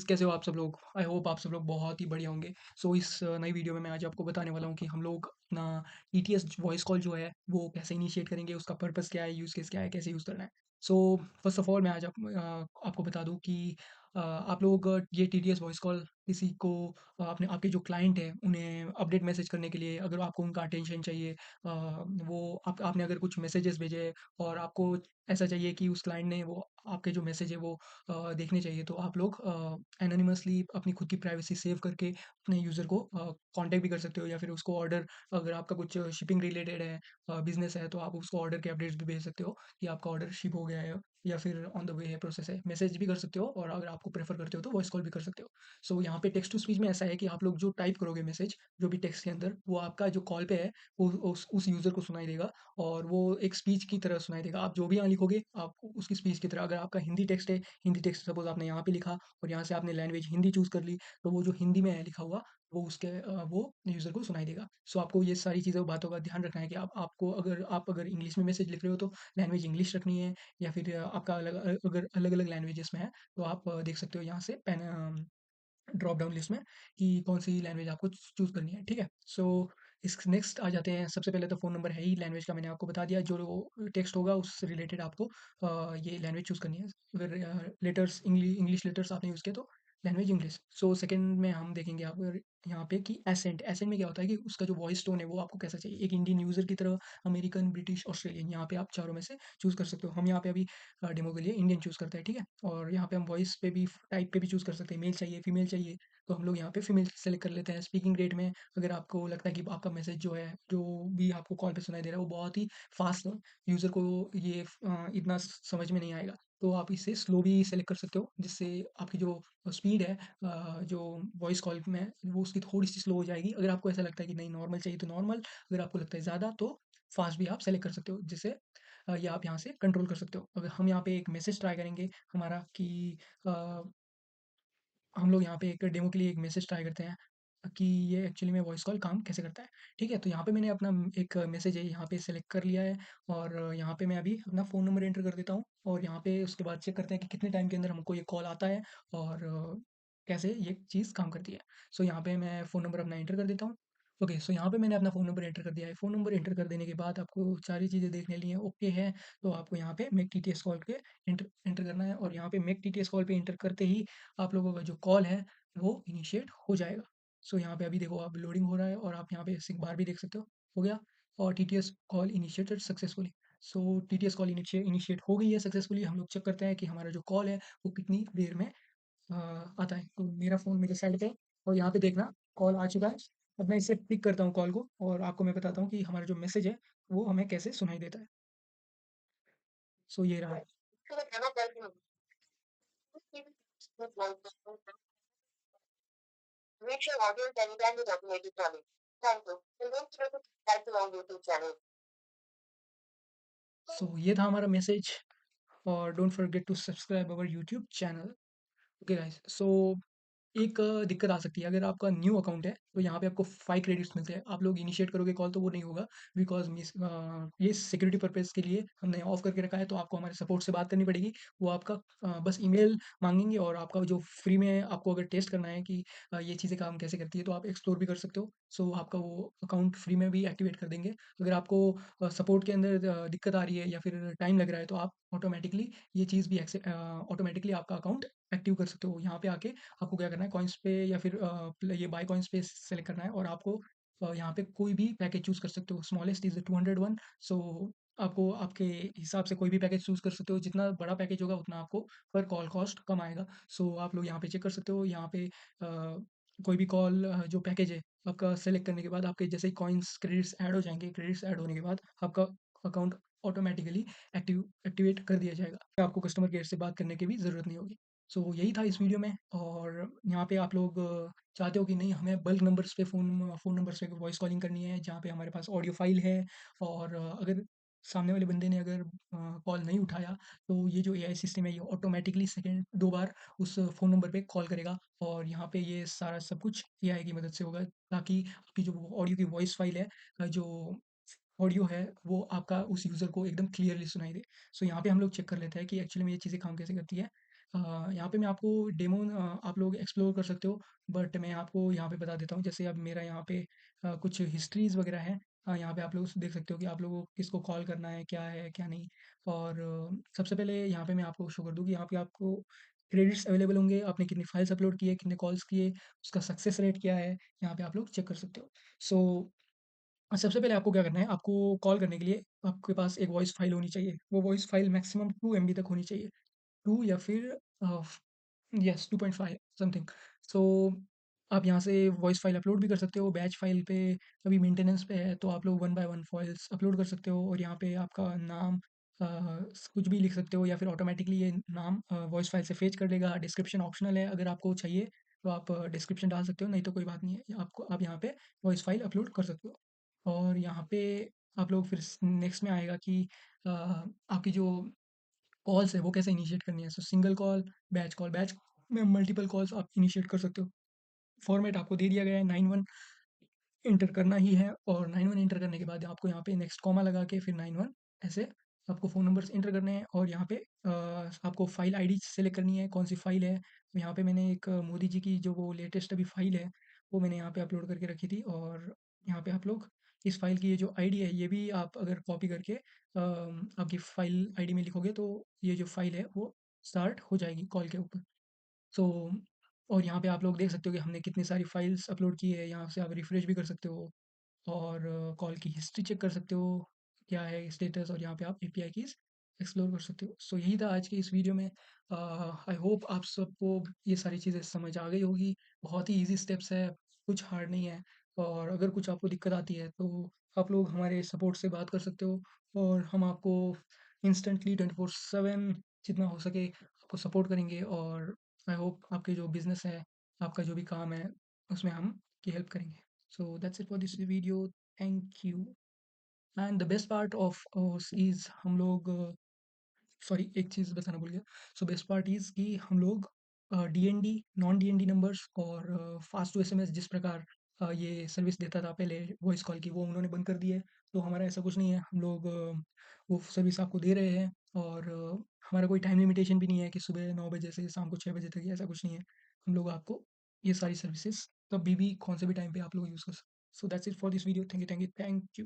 कैसे हो आप सब लोग? आई होप आप सब लोग बहुत ही बढ़िया होंगे। सो इस नई वीडियो में मैं आज आपको बताने वाला हूँ कि हम लोग अपना टीटीएस वॉइस कॉल जो है, वो कैसे इनिशिएट करेंगे, उसका पर्पस क्या है, यूज़ केस क्या है, कैसे यूज़ करना है। सो फर्स्ट ऑफ ऑल मैं आज आपको बता दूँ कि आप लोग ये टीटीएस वॉइस कॉल किसी को अपने आपके जो क्लाइंट हैं, उन्हें अपडेट मैसेज करने के लिए अगर आपको उनका अटेंशन चाहिए वो आपने अगर कुछ मैसेजेस भेजे और आपको ऐसा चाहिए कि उस क्लाइंट ने वो आपके जो मैसेज है वो देखने चाहिए तो आप लोग एनोनिमसली अपनी खुद की प्राइवेसी सेव करके अपने यूज़र को कॉन्टैक्ट भी कर सकते हो या फिर उसको ऑर्डर अगर आपका कुछ शिपिंग रिलेटेड है बिज़नेस है तो आप उसको ऑर्डर के अपडेट्स भी भेज सकते हो कि आपका ऑर्डर शिप हो गया है या फिर ऑन द वे है प्रोसेस है। मैसेज भी कर सकते हो और अगर आपको प्रेफ़र करते हो तो वॉइस कॉल भी कर सकते हो। सो यहाँ पे टेक्स्ट टू स्पीच में ऐसा है कि आप लोग जो टाइप करोगे मैसेज, जो भी टेक्स्ट के अंदर वो आपका जो कॉल पे है वो उस यूज़र को सुनाई देगा और वो एक स्पीच की तरह सुनाई देगा। आप जो भी यहाँ लिखोगे आपको उसकी स्पीच की तरह अगर आपका हिंदी टेक्स्ट है, हिंदी टेक्स्ट सपोज़ आपने यहाँ पे लिखा और यहाँ से आपने लैंग्वेज हिंदी चूज़ कर ली, तो वो जो हिंदी में है लिखा हुआ वो वो यूज़र को सुनाई देगा। सो आपको ये सारी चीज़ों बातों का ध्यान रखना है कि आप अगर इंग्लिश में मैसेज लिख रहे हो तो लैंग्वेज इंग्लिश रखनी है या फिर आपका अगर अलग-अलग लैंग्वेजेस में है, तो आप देख सकते हो यहाँ से ड्रॉप डाउन लिस्ट में कि कौन-सी लैंग्वेज आपको चूज़ करनी है, ठीक है? सो इस नेक्स्ट आ जाते हैं, सबसे पहले तो फ़ोन नंबर है ही, लैंग्वेज का मैंने आपको बता दिया, जो टेक्स्ट होगा उससे रिलेटेड आपको ये लैंग्वेज चूज़ करनी है। अगर लेटर्स इंग्लिश लेटर्स आपने यूज़ किए तो लैंग्वेज इंग्लिश। सो सेकंड में हम देखेंगे अगर यहाँ पे कि एसेंट में क्या होता है कि उसका जो वॉइस टोन है वो आपको कैसा चाहिए। एक इंडियन यूज़र की तरह, अमेरिकन, ब्रिटिश, ऑस्ट्रेलियन यहाँ पे आप चारों में से चूज़ कर सकते हो। हम यहाँ पे अभी डेमो के लिए इंडियन चूज़ करते हैं, ठीक है? और यहाँ पे हम वॉइस पे भी टाइप पे भी चूज़ कर सकते हैं, मेल चाहिए, फीमेल चाहिए, तो हम लोग यहाँ पे फीमेल सेलेक्ट कर लेते हैं। स्पीकिंग रेट में अगर आपको लगता है कि आपका मैसेज जो है, जो भी आपको कॉल पे सुनाई दे रहा है, वो बहुत ही फ़ास्ट है, यूज़र को ये इतना समझ में नहीं आएगा, तो आप इसे स्लो भी सेलेक्ट कर सकते हो, जिससे आपकी जो स्पीड है जो वॉइस कॉल में वो उसकी थोड़ी-सी स्लो हो जाएगी। अगर आपको ऐसा लगता है कि नहीं नॉर्मल चाहिए तो नॉर्मल, अगर आपको लगता है ज़्यादा तो फ़ास्ट भी आप सेलेक्ट कर सकते हो, जिससे ये आप यहाँ से कंट्रोल कर सकते हो। अगर हम यहाँ पे एक मैसेज ट्राई करेंगे हमारा कि अ हम लोग यहाँ पे एक डेमो के लिए एक मैसेज ट्राई करते हैं कि ये एक्चुअली में वॉइस कॉल काम कैसे करता है। ठीक है? तो यहाँ पे मैंने अपना एक मैसेज है यहाँ पे सेलेक्ट कर लिया है और यहाँ पे मैं अभी अपना फ़ोन नंबर एंटर कर देता हूँ और यहाँ पे उसके बाद चेक करते हैं कि कितने टाइम के अंदर हमको ये कॉल आता है और कैसे ये चीज़ काम करती है। सो यहाँ पे मैं फ़ोन नंबर अपना एंटर कर देता हूँ। ओके, सो यहाँ पे मैंने अपना फ़ोन नंबर एंटर कर दिया है। फ़ोन नंबर एंटर कर देने के बाद आपको सारी चीज़ें देखने लिए ओके है, तो आपको यहाँ पे मेक टीटीएस कॉल के एंटर एंटर करना है और यहाँ पे मेक टीटीएस कॉल पे एंटर करते ही आप लोगों का जो कॉल है वो इनिशिएट हो जाएगा। सो यहाँ पे अभी देखो अब लोडिंग हो रहा है और आप यहाँ पे सिग बार भी देख सकते हो गया और टीटीएस कॉल इनिशिएटेड सक्सेसफुली। सो टीटीएस कॉल इनिशिएट हो गई है सक्सेसफुली। हम लोग चेक करते हैं कि हमारा जो कॉल है वो कितनी देर में आता है। तो मेरा फ़ोन मेरे साइड पे है और यहाँ पे देखना कॉल आ चुका है। अब मैं इसे पिक करता हूँ कॉल को और आपको मैं बताता हूँ कि हमारा जो मैसेज है वो हमें कैसे सुनाई देता है। सो ये रहा। Reach your audience anytime with automated calling. Thank you. The link to the subscribe to our YouTube channel. सो ये था हमारा मैसेज और don't forget to subscribe our YouTube channel. Okay guys, so एक दिक्कत आ सकती है अगर आपका न्यू अकाउंट है तो यहाँ पे आपको 5 क्रेडिट्स मिलते हैं। आप लोग इनिशिएट करोगे कॉल तो वो नहीं होगा बिकॉज़ ये सिक्योरिटी पर्पज़ के लिए हमने ऑफ करके रखा है तो आपको हमारे सपोर्ट से बात करनी पड़ेगी। वो आपका बस ईमेल माँगेंगे और आपका जो फ्री में आपको अगर टेस्ट करना है कि ये चीज़ें काम कैसे करती है तो आप एक्सप्लोर भी कर सकते हो। सो आपका वो अकाउंट फ्री में भी एक्टिवेट कर देंगे। अगर आपको सपोर्ट के अंदर दिक्कत आ रही है या फिर टाइम लग रहा है तो आप ऑटोमैटिकली ये चीज़ भी ऑटोमैटिकली आपका अकाउंट एक्टिव कर सकते हो। यहाँ पे आके आपको क्या करना है कॉइन्स पे या फिर ये बाय कॉइन्स पे सेलेक्ट करना है और आपको यहाँ पे कोई भी पैकेज चूज़ कर सकते हो। स्मॉलेस्ट इज़ 201 सो आपको आपके हिसाब से कोई भी पैकेज चूज़ कर सकते हो। जितना बड़ा पैकेज होगा उतना आपको पर कॉल कॉस्ट कम आएगा। सो आप लोग यहाँ पे चेक कर सकते हो। यहाँ पे कोई भी कॉल जो पैकेज है आपका सेलेक्ट करने के बाद आपके जैसे ही कॉइन्स क्रेडिट्स ऐड हो जाएँगे, क्रेडिट्स ऐड होने के बाद आपका अकाउंट ऑटोमैटिकली एक्टिवेट कर दिया जाएगा। आपको कस्टमर केयर से बात करने की भी ज़रूरत नहीं होगी। सो यही था इस वीडियो में और यहाँ पे आप लोग चाहते हो कि नहीं हमें बल्क नंबर्स पे फ़ोन नंबर्स पे वॉइस कॉलिंग करनी है जहाँ पे हमारे पास ऑडियो फ़ाइल है और अगर सामने वाले बंदे ने अगर कॉल नहीं उठाया तो ये जो एआई सिस्टम है ये ऑटोमैटिकली सेकंड 2 बार उस फ़ोन नंबर पे कॉल करेगा और यहाँ पे ये सारा सब कुछ एआई की मदद से होगा ताकि आपकी जो ऑडियो की वॉइस फ़ाइल है जो ऑडियो है वो आपका उस यूज़र को एकदम क्लियरली सुनाई दे। सो यहाँ पे हम लोग चेक कर लेते हैं कि एक्चुअली में ये चीज़ें काम कैसे करती है। यहाँ पे मैं आपको डेमो आप लोग एक्सप्लोर कर सकते हो, बट मैं आपको यहाँ पे बता देता हूँ। जैसे अब मेरा यहाँ पे कुछ हिस्ट्रीज़ वगैरह हैं। यहाँ पे आप लोग देख सकते हो कि आप लोगों को किसको कॉल करना है, क्या नहीं। और सबसे पहले यहाँ पे मैं आपको शो कर दूँ कि यहाँ पे आपको क्रेडिट्स अवेलेबल होंगे, आपने कितनी फाइल्स अपलोड की है, कितने कॉल्स किए, उसका सक्सेस रेट क्या है, यहाँ पे आप लोग चेक कर सकते हो। सो सबसे पहले आपको क्या करना है, आपको कॉल करने के लिए आपके पास एक वॉइस फाइल होनी चाहिए। वो वॉइस फाइल मैक्सिमम 2 एमबी तक होनी चाहिए। 2 या फिर अ, यस 2.5 समथिंग। सो आप यहाँ से वॉइस फाइल अपलोड भी कर सकते हो। बैच फाइल पे अभी मेंटेनेंस पे है, तो आप लोग 1 बाय 1 फाइल्स अपलोड कर सकते हो और यहाँ पे आपका नाम कुछ भी लिख सकते हो या फिर ऑटोमेटिकली ये नाम वॉइस फाइल से फेच कर लेगा। डिस्क्रिप्शन ऑप्शनल है, अगर आपको चाहिए तो आप डिस्क्रिप्शन डाल सकते हो, नहीं तो कोई बात नहीं है। आप यहाँ पे वॉइस फाइल अपलोड कर सकते हो। और यहाँ पे आप लोग फिर नेक्स्ट में आएगा कि आपकी जो कॉल्स है वो कैसे इनिशिएट करनी है। सो सिंगल कॉल, बैच में मल्टीपल कॉल्स आप इनिशिएट कर सकते हो। फॉर्मेट आपको दे दिया गया है, 91 एंटर करना ही है और 91 एंटर करने के बाद आपको यहाँ पे नेक्स्ट कॉमा लगा के फिर 91 ऐसे आपको फ़ोन नंबर्स एंटर करने हैं और यहाँ पे आपको फ़ाइल आईडी सेलेक्ट करनी है, कौन सी फ़ाइल है। तो यहाँ पे मैंने एक मोदी जी की जो वो लेटेस्ट अभी फ़ाइल है, वो मैंने यहाँ पे अपलोड करके रखी थी। और यहाँ पे आप लोग इस फ़ाइल की ये जो आईडी है, ये भी आप अगर कॉपी करके आपकी फ़ाइल आईडी में लिखोगे तो ये जो फ़ाइल है वो स्टार्ट हो जाएगी कॉल के ऊपर। सो और यहाँ पे आप लोग देख सकते हो कि हमने कितनी सारी फाइल्स अपलोड की है, यहाँ से आप रिफ्रेश भी कर सकते हो और कॉल की हिस्ट्री चेक कर सकते हो, क्या है स्टेटस, और यहाँ पे आप एपीआई कीज़ एक्सप्लोर कर सकते हो। सो यही था आज की इस वीडियो में। आई होप आप सबको ये सारी चीज़ें समझ आ गई होगी। बहुत ही ईज़ी स्टेप्स है, कुछ हार्ड नहीं है। और अगर कुछ आपको दिक्कत आती है तो आप लोग हमारे सपोर्ट से बात कर सकते हो और हम आपको इंस्टेंटली 24/7 जितना हो सके आपको सपोर्ट करेंगे। और आई होप आपके जो बिज़नेस है, आपका जो भी काम है, उसमें हम की हेल्प करेंगे। So that's it for this video. Thank you. And the best part of us is हम लोग सॉरी एक चीज़ बताना भूल गया। सो बेस्ट पार्ट इज़ कि हम लोग डीएनडी, नॉन डीएनडी नंबर्स और फास्ट टू एसएमएस जिस प्रकार ये सर्विस देता था पहले वॉइस कॉल की, वो उन्होंने बंद कर दी है। तो हमारा ऐसा कुछ नहीं है, हम लोग वो सर्विस आपको दे रहे हैं और हमारा कोई टाइम लिमिटेशन भी नहीं है कि सुबह 9 बजे से शाम को 6 बजे तक, ऐसा कुछ नहीं है। हम लोग आपको ये सारी सर्विसेज़ कभी भी कौन से भी टाइम पे आप लोग यूज़ कर सकते हो। So that's it for this video. Thank you, thank you, thank you.